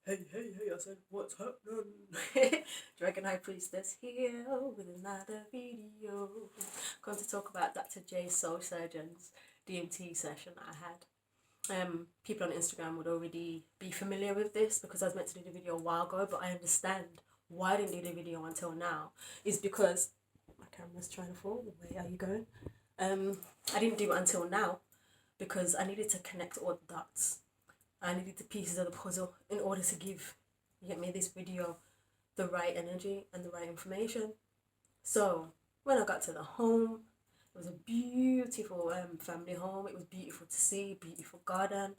hey, I said, what's happening? Dragon High Priestess here with another video. Going to talk about Dr. J's Soul Surgeon's DMT session that I had. People on Instagram would already be familiar with this because I was meant to do the video a while ago, but I understand why I didn't do the video until now is because my camera's trying to fall. Where are you going? I didn't do it until now because I needed to connect all the dots. I needed the pieces of the puzzle in order to give, this video the right energy and the right information. So when I got to the home, it was a beautiful family home. It was beautiful to see, beautiful garden.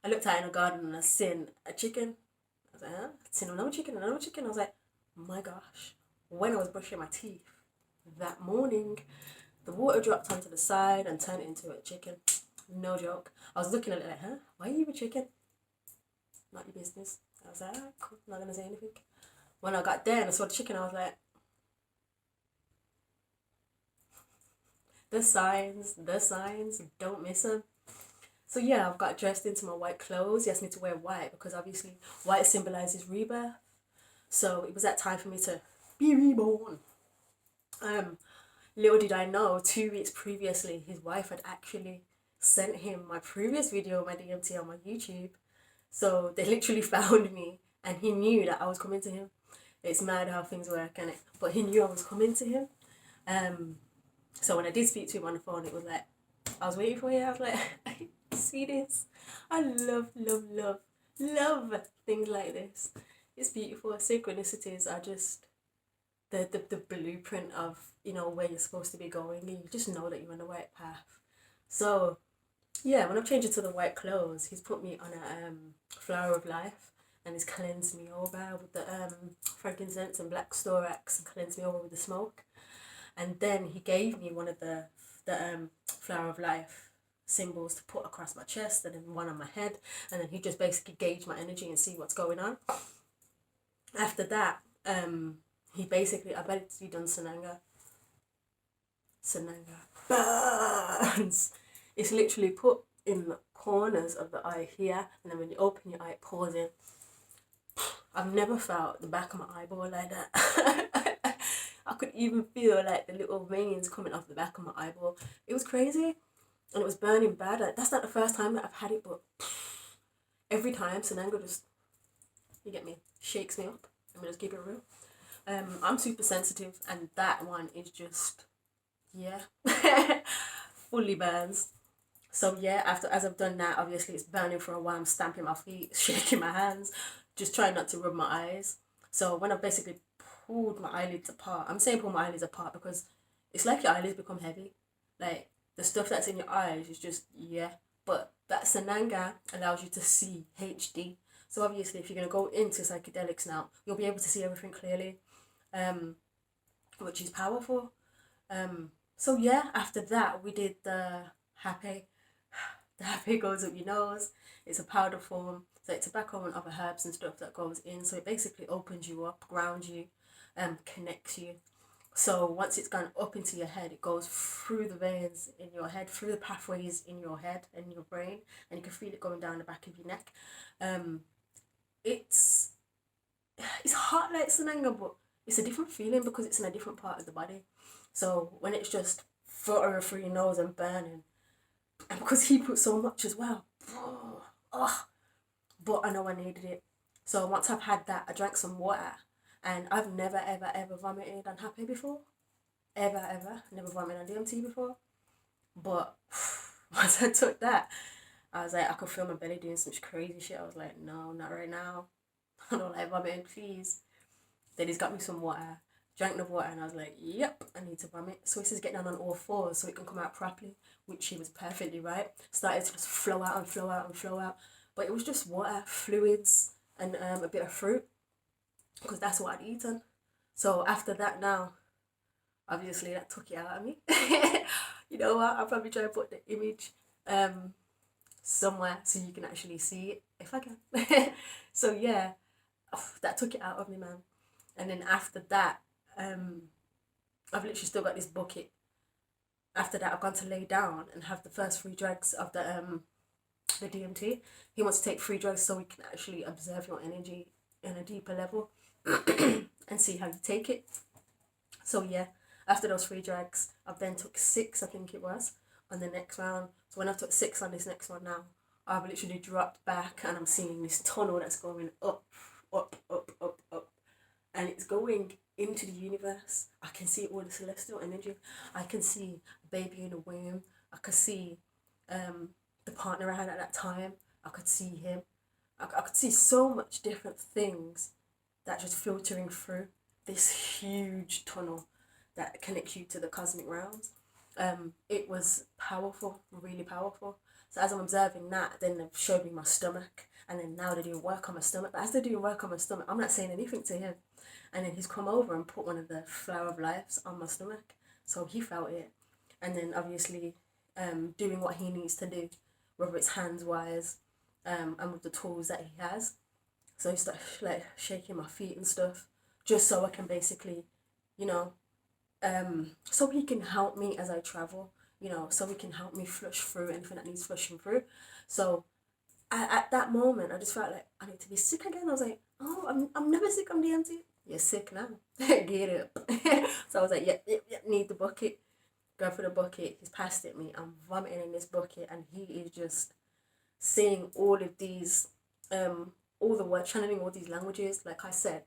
I looked out in the garden and I seen a chicken. I was like, huh? I seen another chicken. I was like, my gosh. When I was brushing my teeth that morning, the water dropped onto the side and turned it into a chicken. No joke. I was looking at it like, huh? Why are you a chicken? Not your business. I was like, cool, not gonna say anything. When I got there and I saw the chicken, I was like, the signs, don't miss them. So yeah, I've got dressed into my white clothes. He asked me to wear white because obviously white symbolizes rebirth. So it was that time for me to be reborn. Little did I know, 2 weeks previously, his wife had actually sent him my previous video, my DMT on my YouTube. So they literally found me and he knew that I was coming to him. It's mad how things work, innit? But he knew I was coming to him. So when I did speak to him on the phone, it was like, I was waiting for you. I was like, I see this. I love things like this. It's beautiful. Synchronicities are just the blueprint of, where you're supposed to be going, and you just know that you're on the right path. So yeah, when I've changed it to the white clothes, he's put me on a flower of life and he's cleansed me over with the frankincense and black storax and cleansed me over with the smoke. And then he gave me one of the flower of life symbols to put across my chest and then one on my head, and then he just basically gauge my energy and see what's going on. After that, he basically, I bet he done Sananga burns. It's literally put in the corners of the eye here, and then when you open your eye, it pours in. I've never felt the back of my eyeball like that. I could even feel like the little veins coming off the back of my eyeball. It was crazy, and it was burning bad. Like, that's not the first time that I've had it, but every time Sananga just, you get me, shakes me up. I'm gonna just keep it real. I'm super sensitive, and that one is just, yeah, fully burns. So yeah, as I've done that, obviously it's burning for a while. I'm stamping my feet, shaking my hands, just trying not to rub my eyes. So when I basically pulled my eyelids apart, I'm saying pull my eyelids apart because it's like your eyelids become heavy. Like the stuff that's in your eyes is just, yeah. But that Sananga allows you to see HD. So obviously if you're going to go into psychedelics now, you'll be able to see everything clearly, which is powerful. So yeah, after that we did the happy. The happy goes up your nose. It's a powder form. So it's tobacco and other herbs and stuff that goes in. So it basically opens you up, grounds you, connects you. So once it's gone up into your head, it goes through the veins in your head, through the pathways in your head and your brain, and you can feel it going down the back of your neck. It's hot like Sananga, but it's a different feeling because it's in a different part of the body. So when it's just fluttering through your nose and burning, and because he put so much as well, but I know I needed it. So once I've had that, I drank some water, and I've never ever vomited on happy before, ever never vomited on DMT before. But once I took that, I was like, I could feel my belly doing some crazy shit. I was like, no, not right now. I don't like vomiting, please. Then he's got me some water. Drank the water and I was like, yep, I need to vomit. So he says get down on all fours so it can come out properly, which he was perfectly right. Started to just flow out and flow out and flow out. But it was just water, fluids, and a bit of fruit, because that's what I'd eaten. So after that now, obviously that took it out of me. You know what? I'll probably try to put the image somewhere so you can actually see it, if I can. So yeah, that took it out of me, man. And then after that, I've literally still got this bucket. After that, I've gone to lay down and have the first 3 dregs of the the DMT. He wants to take free drugs so he can actually observe your energy in a deeper level and see how you take it. So yeah, after those free drugs, I then took 6, I think it was, on the next round. So when I took 6 on this next one now, I've literally dropped back and I'm seeing this tunnel that's going up, up, up, up, up. And it's going into the universe. I can see all the celestial energy. I can see a baby in a womb. I could see the partner I had at that time. I could see him. I could see so much different things that just filtering through this huge tunnel that connects you to the cosmic realms. It was powerful, really powerful. So as I'm observing that, then they've showed me my stomach, and then now they're doing work on my stomach. But as they're doing work on my stomach, I'm not saying anything to him. And then he's come over and put one of the flower of lives on my stomach, so he felt it. And then obviously, doing what he needs to do, whether it's hands wise, and with the tools that he has. So he started like shaking my feet and stuff, just so I can basically, you know, so he can help me as I travel, so he can help me flush through anything that needs flushing through. So at that moment, I just felt like I need to be sick again. I was like, oh, I'm never sick on DMT. You're sick now. Get up. So I was like, yeah, need the bucket. Go for the bucket. He's passed it me. I'm vomiting in this bucket, and he is just saying all of these, all the words, channeling all these languages. Like I said,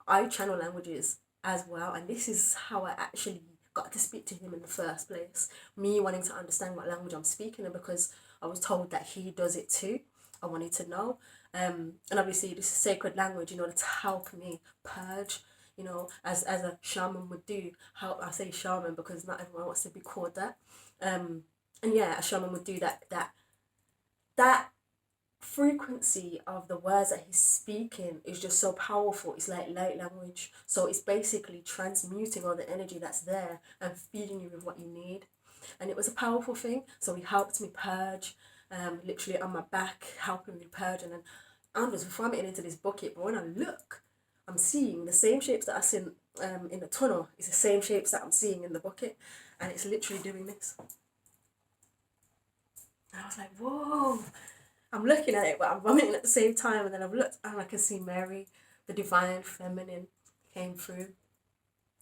I channel languages as well, and this is how I actually got to speak to him in the first place. Me wanting to understand what language I'm speaking in, because I was told that he does it too. I wanted to know, and obviously this is sacred language, to help me purge, as a shaman would do. How I say shaman because not everyone wants to be called that, and yeah, a shaman would do that frequency of the words that he's speaking is just so powerful. It's like light language, so it's basically transmuting all the energy that's there and feeding you with what you need. And it was a powerful thing. So he helped me purge, literally on my back, helping me purge. And then I'm just vomiting into this bucket, but when I look, I'm seeing the same shapes that I seen in the tunnel. It's the same shapes that I'm seeing in the bucket, and it's literally doing this. And I was like, whoa. I'm looking at it, but I'm vomiting at the same time. And then I've looked and I can see Mary, the divine feminine, came through.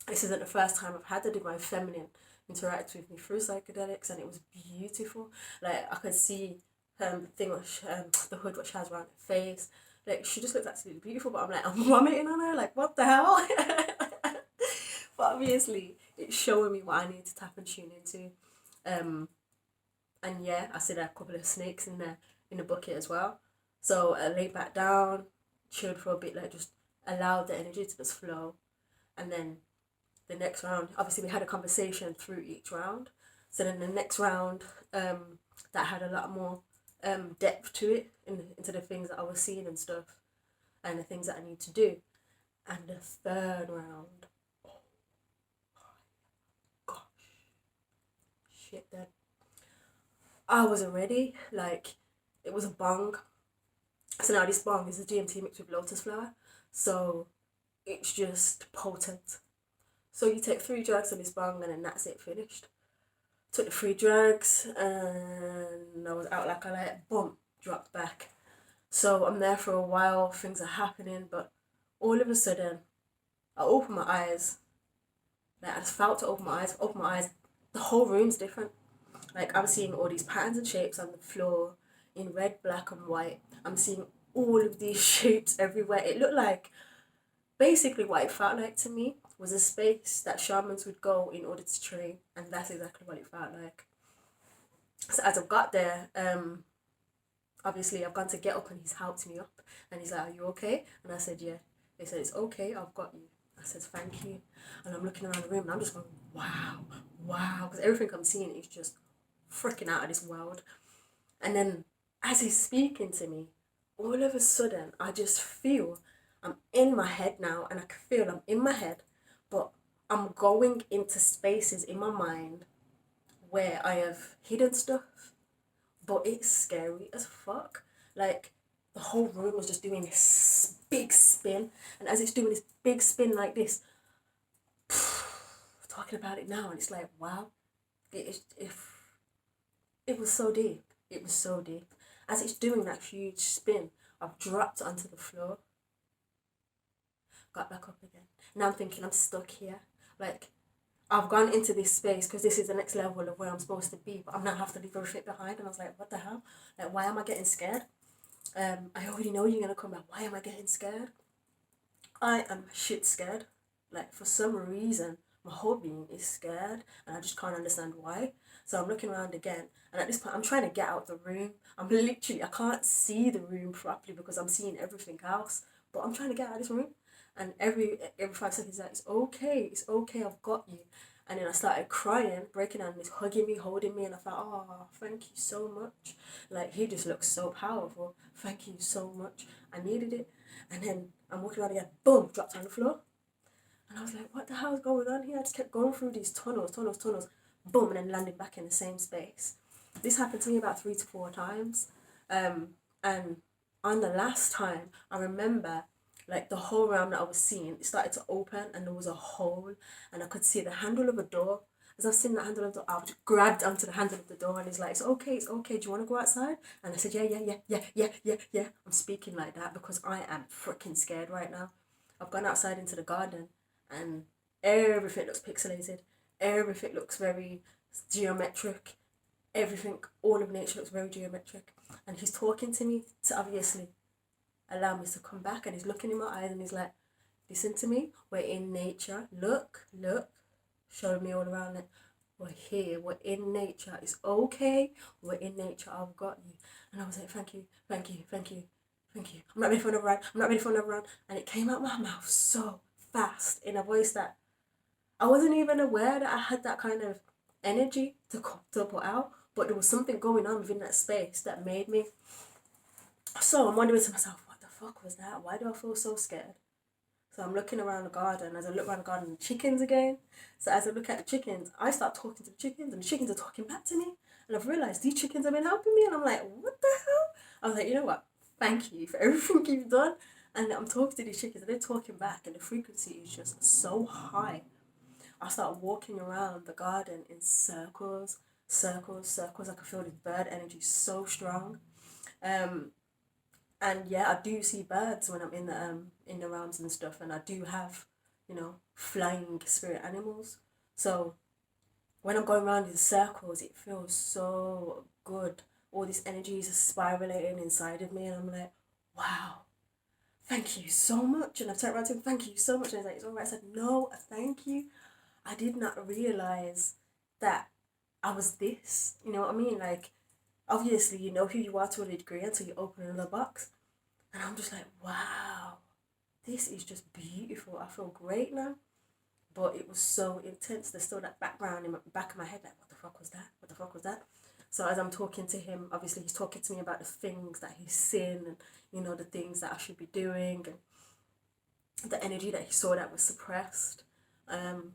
This isn't the first time I've had the divine feminine interact with me through psychedelics, and it was beautiful. Like I could see the thing, the hood what she has around her face. Like she just looks absolutely beautiful, but I'm like, I'm vomiting on her. Like, what the hell? But obviously, it's showing me what I need to tap and tune into. And yeah, I see there a couple of snakes in the bucket as well. So I laid back down, chilled for a bit, like just allowed the energy to just flow. And then the next round, obviously we had a conversation through each round. So then the next round, that had a lot more depth to it, into the things that I was seeing and stuff, and the things that I need to do. And the third round, oh my gosh, shit then. I wasn't ready, like, it was a bong. So now this bong is a DMT mixed with lotus flower. So it's just potent. So you take 3 drugs on this bong and then that's it, finished. Took the 3 drugs and I was out like a light, boom, dropped back. So I'm there for a while, things are happening, but all of a sudden, I open my eyes. Like I just felt to open my eyes, the whole room's different. Like I'm seeing all these patterns and shapes on the floor in red, black and white. I'm seeing all of these shapes everywhere. It looked like, basically what it felt like to me was a space that shamans would go in order to train, and that's exactly what it felt like. So as I've got there, obviously I've gone to get up and he's helped me up, and he's like, are you okay? And I said, yeah. He said, it's okay, I've got you. I said, thank you. And I'm looking around the room and I'm just going, wow, because everything I'm seeing is just freaking out of this world. And then as he's speaking to me, all of a sudden I just feel I'm in my head now, and I can feel I'm in my head, but I'm going into spaces in my mind where I have hidden stuff, but it's scary as fuck. Like the whole room was just doing this big spin, and as it's doing this big spin like this, talking about it now, and it's like, wow, it was so deep. It was so deep. As it's doing that huge spin, I've dropped onto the floor, got back up again. Now I'm thinking I'm stuck here. Like, I've gone into this space because this is the next level of where I'm supposed to be, but I'm now have to leave everything behind. And I was like, what the hell? Like, why am I getting scared? I already know you're gonna come back. Why am I getting scared? I am shit scared. Like, for some reason, my whole being is scared, and I just can't understand why. So I'm looking around again, and at this point, I'm trying to get out the room. I can't see the room properly because I'm seeing everything else. But I'm trying to get out of this room, and every 5 seconds, like, it's okay, I've got you. And then I started crying, breaking down, and he's hugging me, holding me, and I thought, oh, thank you so much. Like, he just looks so powerful. Thank you so much. I needed it. And then I'm walking around again, boom, dropped on the floor. And I was like, what the hell is going on here? I just kept going through these tunnels, boom, and then landed back in the same space. This happened to me about 3 to 4 times. And on the last time, I remember like the whole realm that I was seeing, it started to open and there was a hole and I could see the handle of a door. As I was seeing the handle of the door, I grabbed onto the handle of the door and he's like, it's okay, do you want to go outside? And I said, yeah. I'm speaking like that because I am freaking scared right now. I've gone outside into the garden and everything looks pixelated. Everything looks very geometric. Everything, all of nature looks very geometric. And he's talking to me to obviously allow me to come back, and he's looking in my eyes and he's like, listen to me, we're in nature, look, showing me all around it, we're here, we're in nature, it's okay, we're in nature, I've got you. And I was like, thank you, I'm not ready for another round, and it came out my mouth so fast in a voice that I wasn't even aware that I had that kind of energy to put out, but there was something going on within that space that made me. So I'm wondering to myself, what the fuck was that? Why do I feel so scared? So I'm looking around the garden. As I look around the garden, the chickens again. So as I look at the chickens, I start talking to the chickens, and the chickens are talking back to me. And I've realised these chickens have been helping me, and I'm like, what the hell? I was like, you know what? Thank you for everything you've done. And I'm talking to these chickens, and they're talking back, and the frequency is just so high. I start walking around the garden in circles. I can feel this bird energy so strong. And yeah, I do see birds when I'm in the realms and stuff, and I do have, flying spirit animals. So when I'm going around in circles, it feels so good. All this energy is spiraling inside of me, and I'm like, wow, thank you so much. And I've turned around to him, thank you so much. And he's like, it's all right. I said, no, thank you. I did not realize that I was this. You know what I mean? Like, obviously, you know who you are to a degree until you open another box. And I'm just like, wow, this is just beautiful. I feel great now. But it was so intense. There's still that background in the back of my head, like, what the fuck was that? What the fuck was that? So as I'm talking to him, obviously he's talking to me about the things that he's seen and, the things that I should be doing and the energy that he saw that was suppressed. And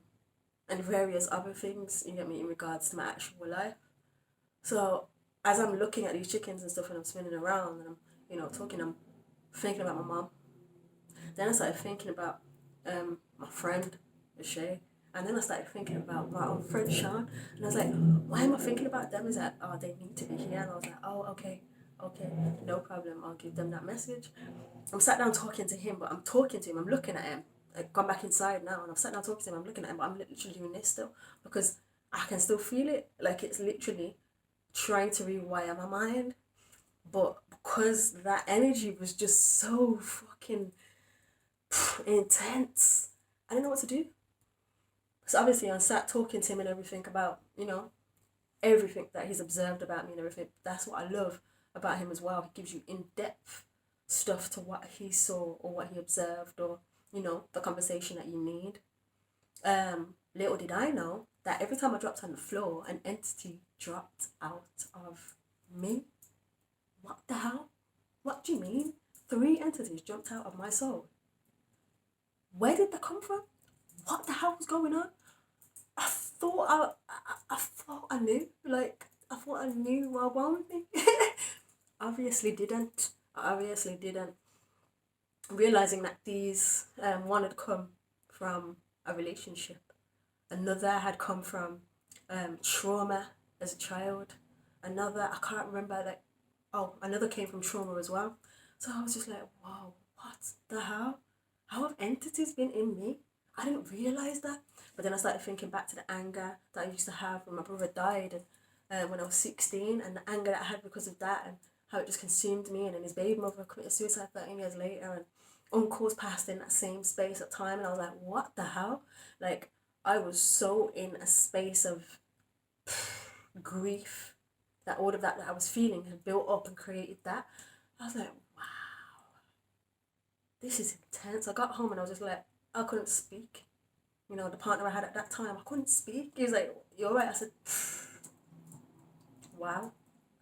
various other things, you get me, in regards to my actual life. So as I'm looking at these chickens and stuff and I'm spinning around and I'm, talking, I'm thinking about my mom. Then I started thinking about my friend, Shay. And then I started thinking about my old friend, Sean. And I was like, why am I thinking about them? Is that, oh, they need to be here. And I was like, oh, okay, no problem. I'll give them that message. I'm sat down talking to him, but I'm talking to him. I'm looking at him. I've gone back inside now and I'm sat down talking to him. I'm looking at him, but I'm literally doing this still because I can still feel it. Like, it's literally trying to rewire my mind. But because that energy was just so fucking intense, I didn't know what to do. So obviously I sat talking to him and everything about, everything that he's observed about me and everything. That's what I love about him as well. He gives you in-depth stuff to what he saw or what he observed or, the conversation that you need. Little did I know that every time I dropped on the floor, an entity dropped out of me. What the hell? What do you mean? 3 entities jumped out of my soul. Where did that come from? What the hell was going on? I thought I knew. Like, I thought I knew what wrong with me. Obviously didn't. Realizing that these one had come from a relationship. Another had come from trauma as a child. Another, I can't remember, like, oh, another came from trauma as well. So I was just like, wow, what the hell? How have entities been in me? I didn't realize that. But then I started thinking back to the anger that I used to have when my brother died, and when I was 16, and the anger that I had because of that, and how it just consumed me. And then his baby mother committed suicide 13 years later, and uncles passed in that same space at time. And I was like, what the hell? Like, I was so in a space of grief that all of that I was feeling had built up and created that. I was like, wow, this is intense. I got home and I was just like, I couldn't speak. You know, the partner I had at that time, I couldn't speak. He was like, "You're right." I said, wow.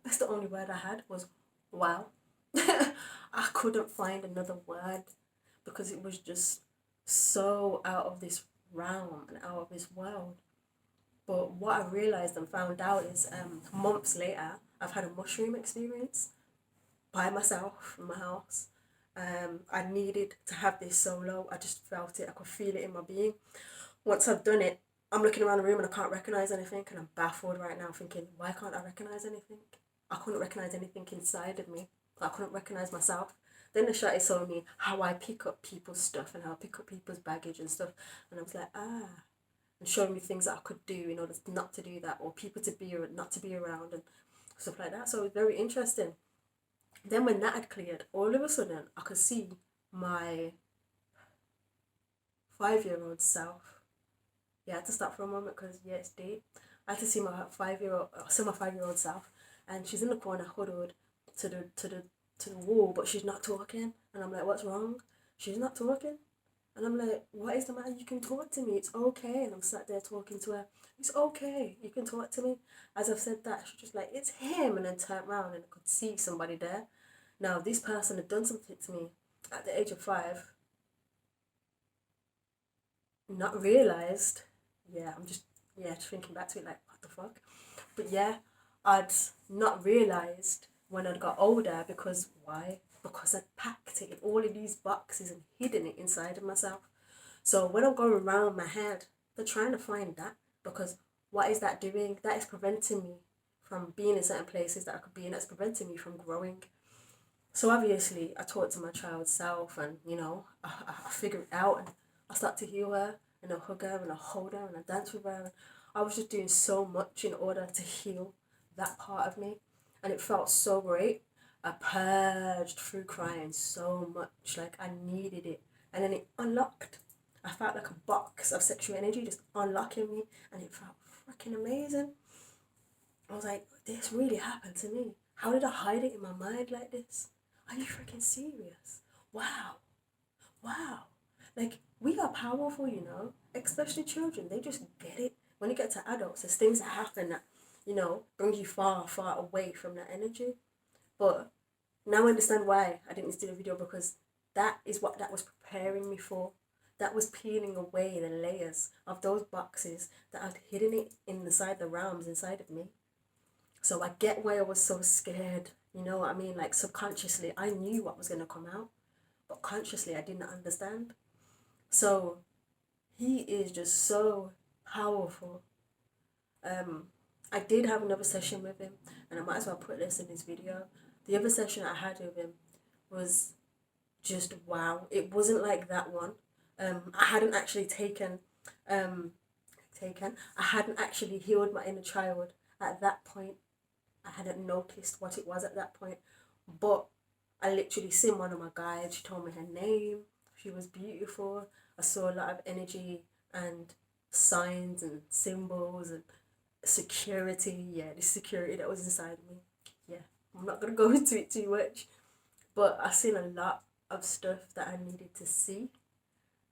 That's the only word I had was wow. I couldn't find another word because it was just so out of this realm and out of this world. But what I realized and found out is months later, I've had a mushroom experience by myself in my house. I needed to have this solo. I just felt it. I could feel it in my being. Once I've done it, I'm looking around the room and I can't recognize anything, and I'm baffled right now, thinking, why can't I recognize anything? I couldn't recognize anything inside of me. I couldn't recognize myself. Then the shot is showing me how I pick up people's stuff and how I pick up people's baggage and stuff, and I was like, ah, and showing me things that I could do in order not to do that, or people to be not to be around and stuff like that. So it was very interesting. Then when that had cleared, all of a sudden I could see my 5-year-old self. Yeah, I had to stop for a moment because yeah, it's deep. I had to see my 5-year old self, and she's in the corner huddled to the wall, but she's not talking. And I'm like, what's wrong? She's not talking. And I'm like, what is the matter? You can talk to me. It's okay. And I'm sat there talking to her. It's okay. You can talk to me. As I've said that, she's just like, it's him. And then turned around and I could see somebody there. Now, this person had done something to me at the age of 5. Not realised. Yeah, I'm just, yeah, just thinking back to it like, what the fuck? But yeah, I'd not realised when I'd got older because why? Because I'd packed it in all of these boxes and hidden it inside of myself. So when I'm going around my head, they're trying to find that because what is that doing? That is preventing me from being in certain places that I could be in. That's preventing me from growing. So obviously, I talk to my child self, and you know, I figure it out, and I start to heal her, and I hug her, and I hold her, and I dance with her. And I was just doing so much in order to heal that part of me, and it felt so great. I purged through crying so much, like I needed it, and then it unlocked. I felt like a box of sexual energy just unlocking me, and it felt freaking amazing. I was like, this really happened to me. How did I hide it in my mind like this? Are you freaking serious? Wow. Wow. Like, we are powerful, you know, especially children. They just get it. When you get to adults, there's things that happen that, you know, bring you far, far away from that energy. But now I understand why I didn't do the video, because that is what that was preparing me for. That was peeling away the layers of those boxes that I'd hidden it inside the realms inside of me. So I get why I was so scared. You know what I mean? Like subconsciously, I knew what was going to come out, but consciously, I didn't understand. So he is just so powerful. I did have another session with him, and I might as well put this in this video. The other session I had with him was just wow. It wasn't like that one. I hadn't actually I hadn't actually healed my inner child at that point. I hadn't noticed what it was at that point, but I literally seen one of my guides. She told me her name. She was beautiful. I saw a lot of energy and signs and symbols and security. Yeah, the security that was inside me. Yeah, I'm not gonna go into it too much, but I seen a lot of stuff that I needed to see.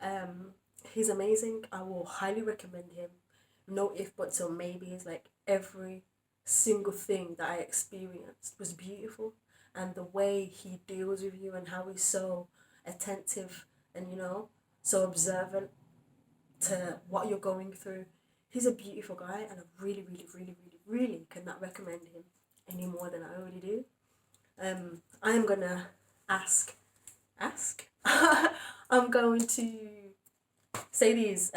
Um, he's amazing. I will highly recommend him. No if buts or maybes. Like every single thing that I experienced was beautiful, and the way he deals with you and how he's so attentive and you know so observant to what you're going through. He's a beautiful guy, and I really, really, really, really, really cannot recommend him any more than I already do. I am gonna ask. I'm going to say these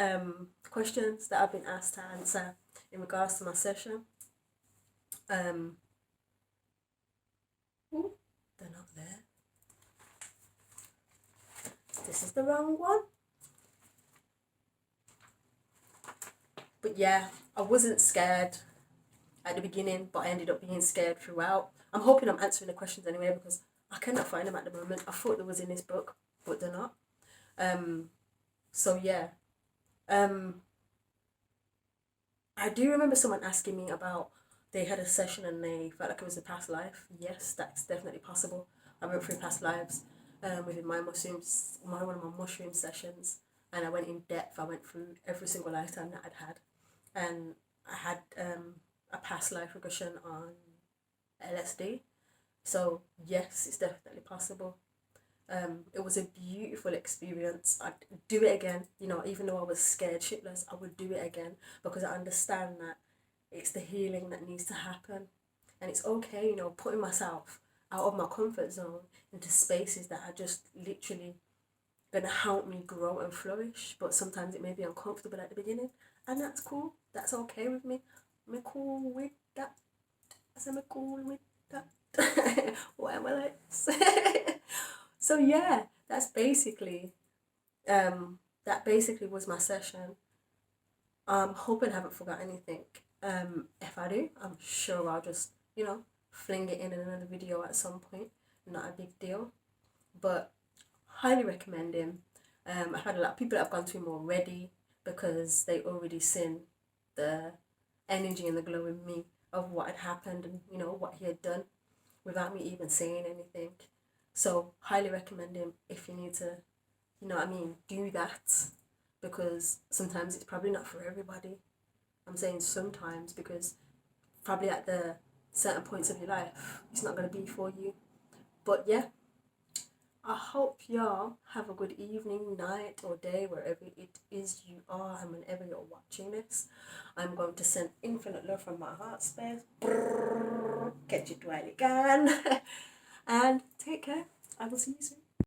questions that I've been asked to answer in regards to my session. Um, Ooh, they're not there. This is the wrong one. But yeah, I wasn't scared at the beginning, but I ended up being scared throughout. I'm hoping I'm answering the questions anyway because I cannot find them at the moment. I thought there was in this book, but they're not. So yeah. I do remember someone asking me about they had a session and they felt like it was a past life. Yes, that's definitely possible. I went through past lives within my mushrooms, one of my mushroom sessions, and I went in depth. I went through every single lifetime that I'd had, and I had a past life regression on LSD. So yes, it's definitely possible. It was a beautiful experience. I'd do it again, even though I was scared shitless, I would do it again because I understand that it's the healing that needs to happen. And it's okay, putting myself out of my comfort zone into spaces that are just literally going to help me grow and flourish. But sometimes it may be uncomfortable at the beginning, and that's cool. That's okay with me. I'm cool with that. I'm cool with that. Why am I like So yeah, that basically was my session. I'm hoping I haven't forgot anything. If I do, I'm sure I'll just, fling it in another video at some point. Not a big deal. But highly recommend him. I've had a lot of people that have gone to him already because they already seen the energy and the glow in me of what had happened and, what he had done without me even saying anything. So highly recommend him if you need to, do that because sometimes it's probably not for everybody. I'm saying sometimes because probably at the certain points of your life, it's not going to be for you. But yeah, I hope y'all have a good evening, night, or day, wherever it is you are, and whenever you're watching this. I'm going to send infinite love from my heart space. Catch it while you can. And take care. I will see you soon.